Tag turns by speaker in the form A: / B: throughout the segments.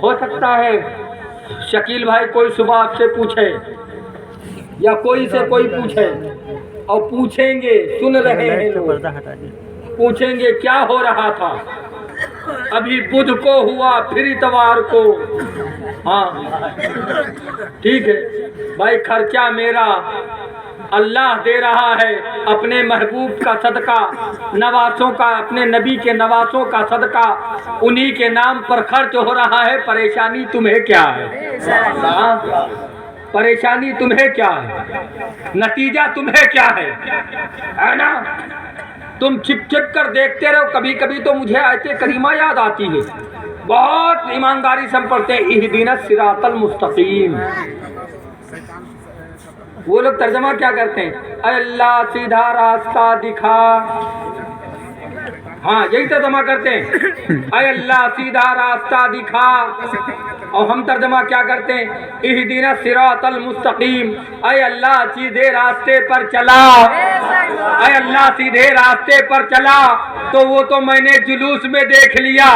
A: ہو سکتا ہے شکیل بھائی کوئی صبح آپ سے پوچھے یا کوئی سے کوئی پوچھے اور پوچھیں گے، سن رہے ہیں لوگ، پوچھیں گے کیا ہو رہا تھا ابھی بدھ کو ہوا پھر اتوار کو. ہاں ٹھیک ہے بھائی، خرچہ میرا اللہ دے رہا ہے اپنے محبوب کا صدقہ، نواسوں کا، اپنے نبی کے نواسوں کا صدقہ انہی کے نام پر خرچ ہو رہا ہے. پریشانی تمہیں کیا ہے؟ ہاں؟ پریشانی تمہیں کیا ہے؟ نتیجہ تمہیں کیا ہے نا؟ تم چھپ چھپ کر دیکھتے رہو. کبھی کبھی تو مجھے آیت کریمہ یاد آتی ہے، بہت ایمانداری سے ہم پڑھتے ہیں اہدنا الصراط المستقیم. وہ لوگ ترجمہ کیا کرتے ہیں؟ اے اللہ سیدھا راستہ دکھا. ہاں یہی ترجمہ کرتے ہیں، اے اللہ سیدھا راستہ دکھا. اور ہم ترجمہ کیا کرتے ہیں؟ اہدنا الصراط المستقیم. اے اللہ سیدھے راستے پر چلا، اے اللہ سیدھے راستے پر چلا. تو وہ تو میں نے جلوس میں دیکھ لیا،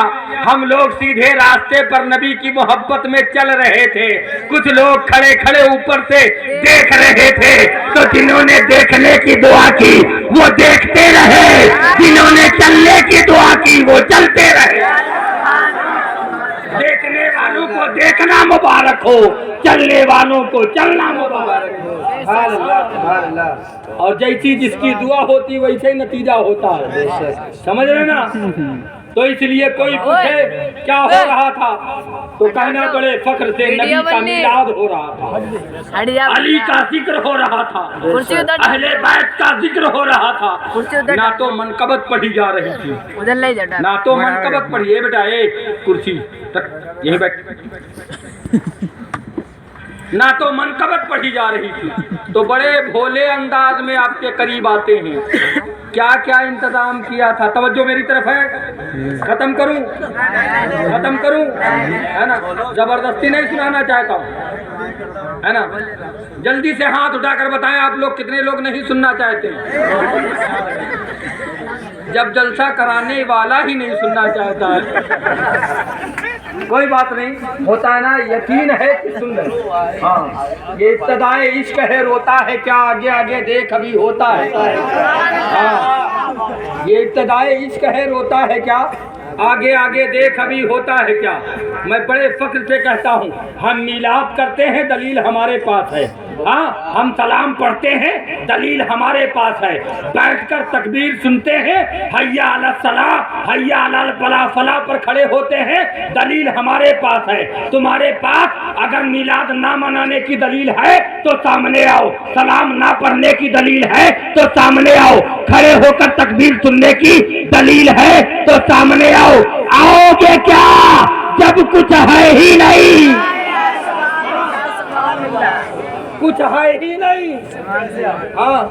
A: ہم لوگ سیدھے راستے پر نبی کی محبت میں چل رہے تھے. کچھ لوگ کھڑے کھڑے اوپر سے دیکھ رہے تھے، تو جنہوں نے دیکھنے کی دعا کی وہ دیکھتے رہے، جنہوں نے چلنے کی دعا کی وہ چلتے رہے. دیکھنے والوں کو دیکھنا مبارک ہو، چلنے والوں کو چلنا مبارک ہو. اور جیسی جس کی دعا ہوتی ویسے ہی نتیجہ ہوتا ہے. سمجھ رہے نا؟ تو اس لیے کوئی پوچھے کیا ہو رہا تھا تو کہنا بڑے فخر سے نبی کا میلاد ہو رہا تھا، علی کا ذکر ہو رہا تھا، اہل بیت کا ذکر ہو رہا تھا. نہ تو منقبت پڑھی جا رہی تھی، نہ تو منقبت پڑھی. اے بیٹا اے کرسی یہیں بیٹھ. نہ تو منقبت پڑھی جا رہی تھی. تو بڑے بھولے انداز میں آپ کے قریب آتے ہیں. کیا کیا انتظام کیا تھا؟ توجہ میری طرف ہے. ختم کروں ہے نا؟ زبردستی نہیں سنانا چاہتا ہوں ہے نا. جلدی سے ہاتھ اٹھا کر بتائیں آپ لوگ کتنے لوگ نہیں سننا چاہتے. جب جلسہ کرانے والا ہی نہیں سننا چاہتا ہے کوئی بات نہیں، ہوتا ہے نا، یقین ہے کہ سن رہے. ہاں یہ ابتدائے عشق ہے، روتا ہے کیا آگے آگے دیکھ ابھی ہوتا ہے. ہاں یہ ابتدائے عشق ہے، روتا ہے کیا آگے آگے دیکھ ابھی ہوتا ہے کیا. میں بڑے فخر سے کہتا ہوں ہم میلاد کرتے ہیں، دلیل ہمارے پاس ہے. ہاں ہم سلام پڑھتے ہیں، دلیل ہمارے پاس ہے. بیٹھ کر تکبیر سنتے ہیں، حی علی الصلاۃ حی علی الفلاح فلاح پر کھڑے ہوتے ہیں، دلیل ہمارے پاس ہے. تمہارے پاس اگر میلاد نہ منانے کی دلیل ہے تو سامنے آؤ، سلام نہ پڑھنے کی دلیل ہے تو سامنے آؤ، کھڑے ہو کر تکبیر سننے کی دلیل ہے تو سامنے آؤ. آؤ گے کیا جب کچھ ہے ہی نہیں؟ کچھ ہے ہی نہیں. ہاں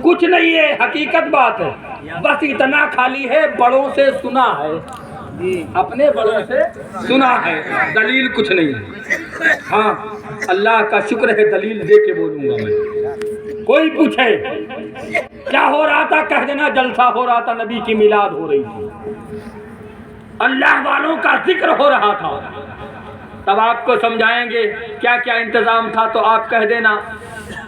A: کچھ نہیں ہے، حقیقت بات ہے. بس اتنا خالی ہے بڑوں سے سنا ہے، اپنے بڑوں سے سنا ہے، دلیل کچھ نہیں ہے. ہاں اللہ کا شکر ہے دلیل دے کے بولوں گا میں. کوئی پوچھے کیا ہو رہا تھا کہہ دینا جلسہ ہو رہا تھا، نبی کی میلاد ہو رہی تھی، اللہ والوں کا ذکر ہو رہا تھا. تب آپ کو سمجھائیں گے کیا کیا انتظام تھا. تو آپ کہہ دینا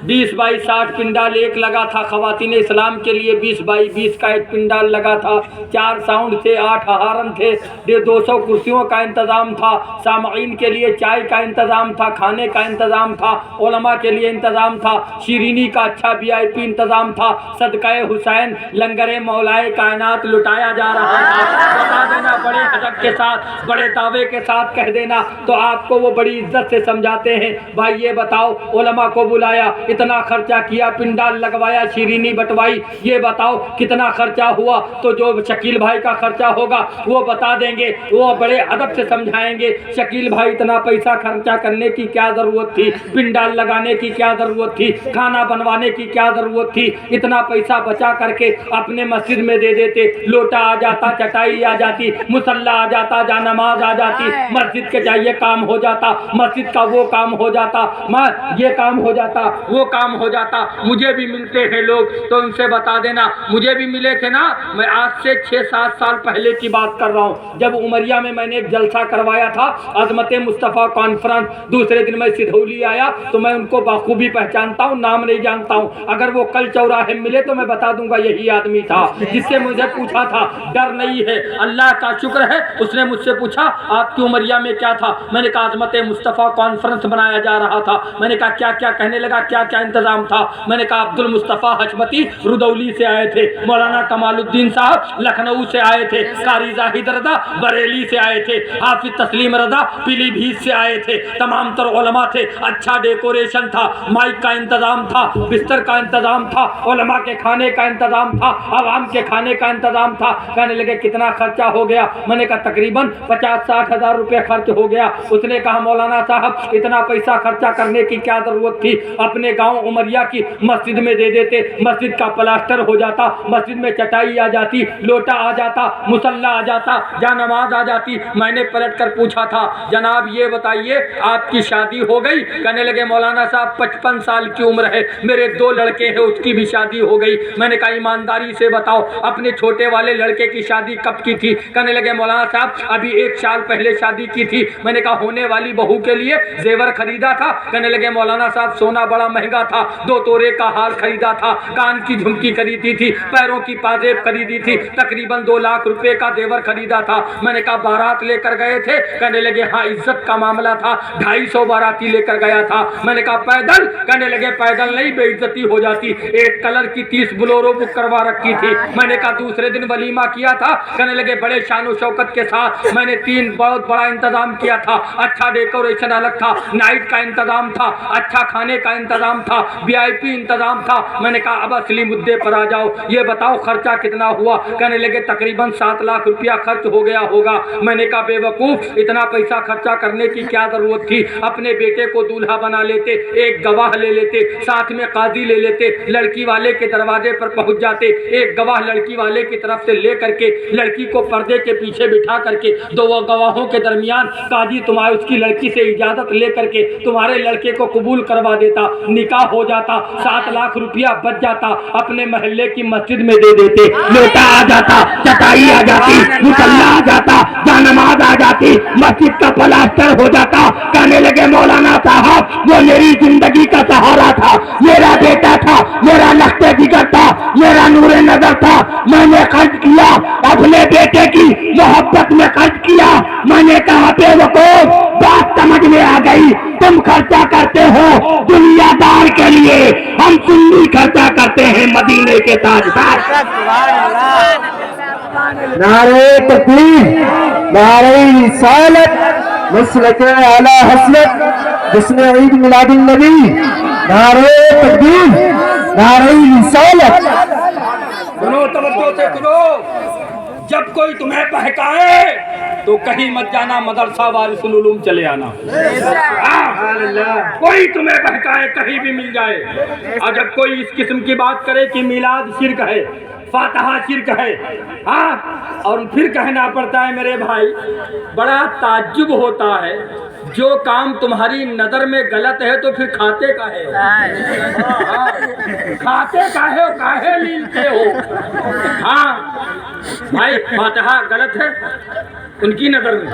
A: 20 بائی 60 پنڈال ایک لگا تھا خواتین اسلام کے لیے، 20 بائی 20 کا ایک پنڈال لگا تھا، 4 ساؤنڈ تھے، 8 ہارن تھے، 200 کرسیوں کا انتظام تھا، سامعین کے لیے چائے کا انتظام تھا، کھانے کا انتظام تھا، علماء کے لیے انتظام تھا، شیرینی کا اچھا VIP انتظام تھا، صدقہ حسین لنگر مولائے کائنات لٹایا جا رہا تھا. بتا دینا بڑے ادب کے ساتھ، بڑے دعوے کے ساتھ کہہ دینا. تو آپ کو وہ بڑی عزت سے سمجھاتے ہیں بھائی یہ بتاؤ علماء کو بلایا، اتنا خرچہ کیا، پنڈال لگوایا، شیرینی بٹوائی، یہ بتاؤ کتنا خرچہ ہوا. تو جو شکیل بھائی کا خرچہ ہوگا وہ بتا دیں گے، وہ بڑے ادب سے سمجھائیں گے شکیل بھائی اتنا پیسہ خرچہ کرنے کی کیا ضرورت تھی، پنڈال لگانے کی کیا ضرورت تھی، کھانا بنوانے کی کیا ضرورت تھی، اتنا پیسہ بچا کر کے اپنے مسجد میں دے دیتے، لوٹا آ جاتا، چٹائی آ جاتی، مصلی آ جاتا، جا نماز آ جاتی، مسجد کے چاہیے کام ہو جاتا، مسجد کا وہ کام ہو جاتا، یہ کام ہو جاتا، وہ کام ہو جاتا۔ مجھے بھی ملتے ہیں لوگ تو ان سے بتا دینا، مجھے بھی ملے تھے نا، میں آج سے 6-7 سال پہلے کی بات کر رہا ہوں، جب عمریہ میں میں نے ایک جلسہ کروایا تھا، عظمت مصطفیٰ کانفرنس، دوسرے دن میں سدھولی آیا تو میں ان کو بخوبی پہچانتا ہوں، نام نہیں جانتا ہوں، اگر وہ کل چوراہے ملے تو میں بتا دوں گا یہی آدمی تھا جس سے مجھے پوچھا تھا ڈر نہیں ہے، اللہ کا شکر ہے۔ اس نے مجھ سے پوچھا آپ کی عمریہ میں کیا تھا، میں نے کہا عظمت مصطفیٰ کانفرنس بنایا جا رہا تھا، میں نے کہا کیا کیا، کہنے لگا کیا کیا انتظام تھا، میں نے کہا عبد المصطفیٰ حشمتی رودولی سے آئے تھے، مولانا کمال الدین صاحب لکھنؤ سے آئے تھے، قاری زاہد رضا بریلی سے آئے تھے، حافظ تسلیم رضا پیلی بھیت سے آئے تھے، تمام تر علماء تھے، اچھا ڈیکوریشن تھا، مائک کا انتظام تھا، بستر کا انتظام تھا، علماء کے کھانے کا انتظام تھا، عوام کے کھانے کا انتظام تھا۔ کہنے لگے کتنا خرچہ ہو گیا، میں نے کہا تقریباً 50-60 ہزار روپے خرچ ہو گیا۔ اس نے کہا مولانا صاحب اتنا پیسہ خرچہ کرنے کی کیا ضرورت تھی، اپنے گاؤں عمریہ کی مسجد میں دے دیتے، مسجد کا پلاسٹر ہو جاتا، مسجد میں چٹائی آ جاتی، لوٹا آ جاتا، مصلی آ جاتا، جا نماز آ جاتی۔ میں نے پلٹ کر پوچھا تھا جناب یہ بتائیے آپ کی شادی ہو گئی، کہنے لگے مولانا صاحب 55 سال کی عمر ہے، میرے 2 لڑکے ہیں، اس کی بھی شادی ہو گئی۔ میں نے کہا ایمانداری سے بتاؤ اپنے چھوٹے والے لڑکے کی شادی کب کی تھی، کہنے لگے مولانا صاحب ابھی 1 سال پہلے شادی کی تھی۔ میں نے کہا ہونے والی بہو کے لیے زیور خریدا تھا، کہنے لگے مولانا صاحب سونا بڑا مہنگا تھا، 2 تورے کا ہار خریدا تھا، کان کی جھمکی خریدی تھی، پیروں کی پازیب خریدی تھی، تقریباً 2 لاکھ روپے کا زیور خریدا تھا۔ میں نے کہا بارات لے کر گئے تھے، کہنے لگے ہاں عزت کا معاملہ تھا، 250 باراتی لے کر گیا تھا۔ میں نے کہا پیدل، کہنے لگے پیدل نہیں بے عزتی ہو جاتی، 1 کلر کی 30 بلورو بک کروا رکھی تھی۔ میں نے کہا دوسرے دن ولیمہ کیا تھا، کہنے لگے بڑے شان و شوکت کے ساتھ میں نے 3 بہت بڑا انتظام کیا تھا، اچھا ڈیکوریشن الگ تھا، نائٹ کا انتظام تھا، اچھا کھانے کا انتظام تھا، VIP انتظام تھا۔ میں نے کہا اب اصلی مدعے پر آ جاؤ، یہ بتاؤ خرچہ کتنا ہوا، کہنے لگے تقریباً 7 لاکھ روپیہ خرچ ہو گیا ہوگا۔ میں نے کہا بے وقوف اتنا پیسہ خرچہ کرنے کی کیا ضرورت تھی، اپنے بیٹے کو دولہا بنا لیتے، 1 گواہ لے لیتے، ساتھ میں قاضی لے لیتے، لڑکی والے کے دروازے پر پہنچ جاتے، 1 گواہ لڑکی والے کی طرف سے لے کر کے لڑکی کو پردے کے پیچھے بٹھا کر کے 2 گواہوں کے درمیان قاضی تمہارے اس کی لڑکی سے اجازت لے کر کے تمہارے لڑکے کو قبول کروا دیتا، نکاح ہو جاتا، 7 لاکھ روپیہ بچ جاتا، اپنے محلے کی مسجد میں دے دیتے، لوٹا آ جاتا، چٹائی آ جاتی، مصلی آ جاتا، جانماز آ جاتی، مسجد کا پلاسٹر ہو جاتا۔ کہنے لگے مولانا صاحب وہ میری زندگی کا سہارا تھا، میرا بیٹا تھا، میرا لخت جگر تھا، میرا نور نظر تھا، میں نے خرچ کیا، اپنے بیٹے کی محبت میں خرچ کیا۔ میں نے کہا بے وقوف بات سمجھ میں آ گئی، تم خرچہ کرتے ہو دنیا دار کے لیے، ہم سنی خرچہ کرتے ہیں مدینے کے تاجدار۔
B: نعرہ تکبیر، نعرہ رسالت، مسلک اعلی حسنت، جشن عید میلاد النبی، نعرہ تکبیر، نعرہ رسالت۔
A: سنو توجہ سے سنو، جب کوئی تمہیں بہکائے تو کہیں مت جانا، مدرسہ وارث العلوم چلے آنا۔ کوئی تمہیں بہکائے کہیں بھی مل جائے، اور جب کوئی اس قسم کی بات کرے کہ میلاد شرک ہے، فاتحہ شرک ہے، ہاں، اور پھر کہنا پڑتا ہے میرے بھائی بڑا تعجب ہوتا ہے، جو کام تمہاری نظر میں غلط ہے تو پھر کھاتے کاہے ہو، کھاتے کاہے ہو، کاہے لیتے ہو؟ ہاں بھائی فاتحہ غلط ہے ان کی نظر میں،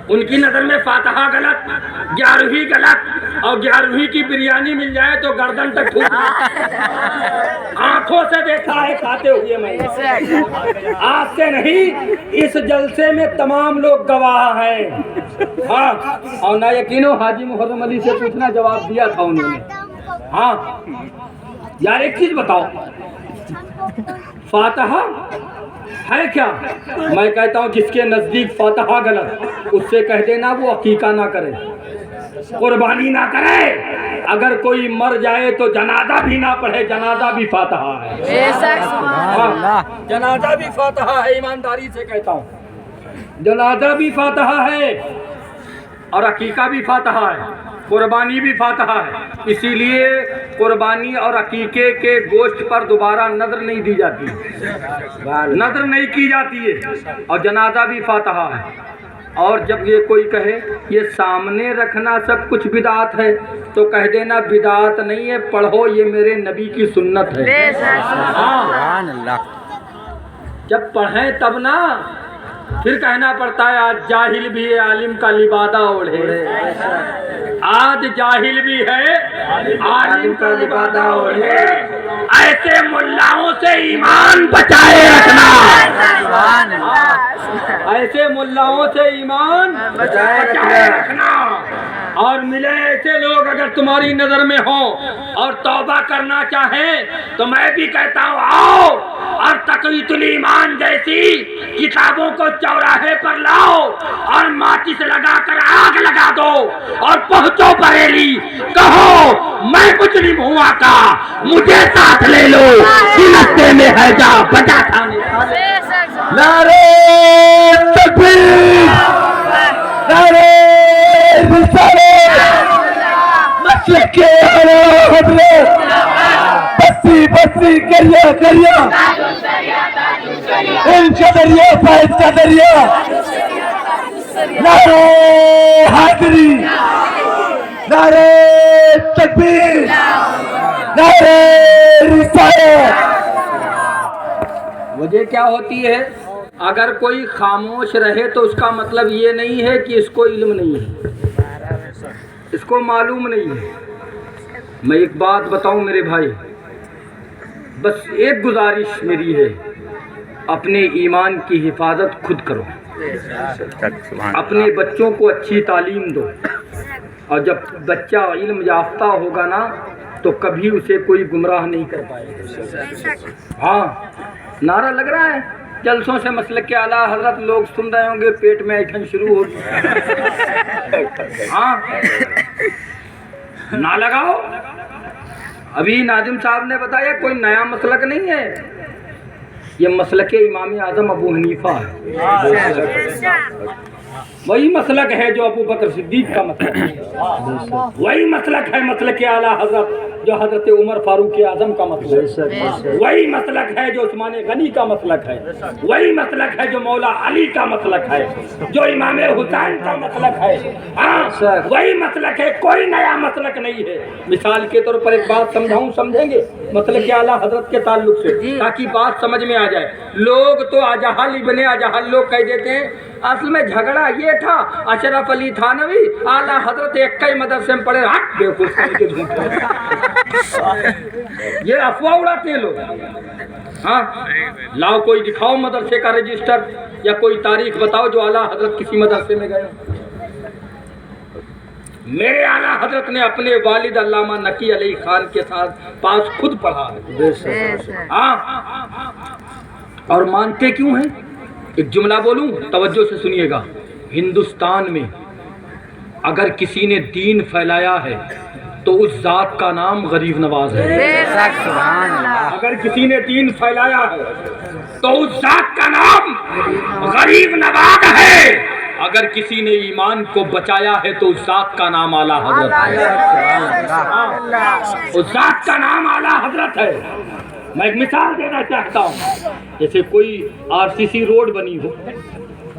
A: ان کی نظر میں فاتحہ غلط، 11ویں غلط، اور 11ویں کی بریانی مل جائے تو گردن تک ٹھوک، آنکھوں سے دیکھا ہے کھاتے ہوئے میں، آج سے نہیں، اس جلسے میں تمام لوگ گواہ ہیں۔ ہاں، اور نہ یقینو حاجی محرم علی سے پوچھنا، جواب دیا تھا انہوں نے۔ ہاں یار ایک چیز بتاؤ، فاتحہ ہے کیا؟ میں کہتا ہوں جس کے نزدیک فاتحہ غلط، اس سے کہہ دینا وہ عقیقہ نہ کرے، قربانی نہ کرے، اگر کوئی مر جائے تو جنازہ بھی نہ پڑھے، جنازہ بھی فاتحہ ہے، جنازہ بھی فاتحہ ہے، ایمانداری سے کہتا ہوں جنازہ بھی فاتحہ ہے اور عقیقہ بھی فاتحہ ہے۔ قربانی بھی فاتحہ ہے، اسی لیے قربانی اور عقیقے کے گوشت پر دوبارہ نظر نہیں دی جاتی، نظر نہیں کی جاتی ہے، اور جنازہ بھی فاتحہ ہے۔ اور جب یہ کوئی کہے یہ سامنے رکھنا سب کچھ بدعت ہے تو کہہ دینا بدعت نہیں ہے، پڑھو یہ میرے نبی کی سنت ہے۔
C: سبحان اللہ۔
A: جب پڑھیں تب نا، پھر کہنا پڑتا ہے آج جاہل بھی ہے عالم کا لبادہ اوڑھے، آج جاہل بھی ہے عالم کا لبادہ اوڑھے، ایسے ملاؤں سے ایمان بچائے رکھنا،
C: سبحان اللہ۔
A: ایسے ملاؤں سے ایمان بچائے رکھنا، اور ملے ایسے لوگ اگر تمہاری نظر میں ہوں اور توبہ کرنا چاہیں تو میں بھی کہتا ہوں آؤ اور تقویۃ الایمان جیسی کتابوں کو چوراہے پر لاؤ اور ماچس لگا کر آگ لگا دو اور پہنچو بریلی، کہو میں مسلم ہوں آقا مجھے ساتھ لے لو، راستے میں ہے جا بجا کھانے۔
B: نعرہ تکبیر، نعرہ رسالت، مسلک اعلی حضرت، بستی بستی کریا کریا، ان کا دریا فائز کا دریا، نعرہ حیدری، نعرہ تکبیر، نعرہ رسالت۔
A: وجہ کیا ہوتی ہے؟ اگر کوئی خاموش رہے تو اس کا مطلب یہ نہیں ہے کہ اس کو علم نہیں ہے، اس کو معلوم نہیں ہے۔ میں ایک بات بتاؤں میرے بھائی، بس ایک گزارش میری ہے، اپنے ایمان کی حفاظت خود کرو، اپنے بچوں کو اچھی تعلیم دو، اور جب بچہ علم یافتہ ہوگا نا تو کبھی اسے کوئی گمراہ نہیں کر پائے گا۔ ہاں نعرہ لگ رہا ہے جلسوں سے مسلک کے اعلیٰ حضرت، لوگ سن رہے ہوں گے پیٹ میں ایٹھن شروع ہوگی۔ ہاں نہ لگاؤ، ابھی ناظم صاحب نے بتایا کوئی نیا مسلک نہیں ہے، یہ مسلک امام اعظم ابو حنیفہ ہے، وہی مسلک ہے جو ابو بکر صدیق کا مسلک ہے، وہی مسلک ہے مسلک اعلیٰ حضرت جو حضرت عمر فاروق اعظم کا مسلک ہے، وہی مسلک ہے جو عثمان غنی کا مسلک ہے، وہی مسلک ہے جو مولا علی کا مسلک ہے، جو امام حسین کا مسلک ہے، ہاں وہی مسلک ہے، کوئی نیا مسلک نہیں ہے۔ مثال کے طور پر ایک بات سمجھاؤں، سمجھیں گے مسلک اعلیٰ حضرت کے تعلق سے تاکہ بات سمجھ میں آ جائے۔ لوگ تو اجہل ابن اجہل لوگ کہہ دیتے ہیں اصل میں جھگڑا یہ تھا اشرف علی تھانوی اعلیٰ حضرت ایک کئی مدرسے میں پڑھے، ہٹ بیوقوف کہیں کے جھوٹے، یہ افواہ اڑاتے ہیں لوگ۔ ہاں لاؤ کوئی دکھاؤ مدرسے کا رجسٹر یا کوئی تاریخ بتاؤ جو اعلیٰ حضرت کسی مدرسے میں گئے۔ میرے اعلیٰ حضرت نے اپنے والد علامہ نقی علی خان کے ساتھ پاس خود پڑھا ہے، ہاں اور مانتے کیوں ہیں؟ ایک جملہ بولوں توجہ سے سنیے گا، ہندوستان میں اگر کسی نے دین پھیلایا ہے تو اس ذات کا نام غریب نواز ہے۔ اگر کسی نے دین پھیلایا ہے تو اس ذات کا نام غریب نواز ہے، اگر کسی نے ایمان کو بچایا ہے تو اس ذات کا نام اعلیٰ حضرت ہے، اس ذات کا نام اعلیٰ حضرت ہے۔ میں ایک مثال دینا چاہتا ہوں، جیسے کوئی آر سی سی روڈ بنی ہو،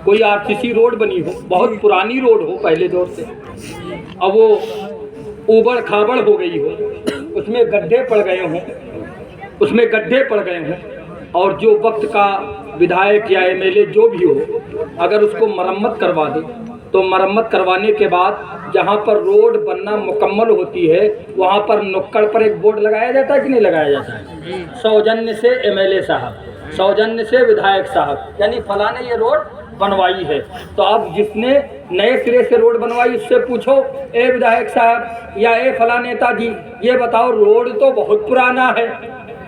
A: کوئی آر سی سی روڈ بنی ہو، بہت پرانی روڈ ہو پہلے دور سے، اب وہ اوبڑ کھابڑ ہو گئی ہو، اس میں گڈھے پڑ گئے ہوں، اس میں گڈھے پڑ گئے ہوں، اور جو وقت کا ودھایک یا ایم ایل اے جو بھی ہو اگر اس کو مرمت کروا دے تو مرمت کروانے کے بعد جہاں پر روڈ بننا مکمل ہوتی ہے وہاں پر نکڑ پر ایک بورڈ لگایا جاتا ہے کہ نہیں لگایا جاتا ہے، سوجنیہ سے ایم ایل اے صاحب، سوجنیہ سے ودھایک صاحب، یعنی فلاں نے یہ روڈ بنوائی ہے۔ تو اب جس نے نئے سرے سے روڈ بنوائی اس سے پوچھو اے ودھایک صاحب یا اے فلاں نیتا جی یہ بتاؤ روڈ تو بہت پرانا ہے،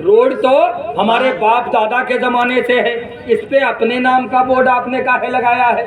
A: روڈ تو ہمارے باپ دادا کے زمانے سے ہے، اس پہ اپنے نام کا بورڈ آپ نے کاہے لگایا ہے؟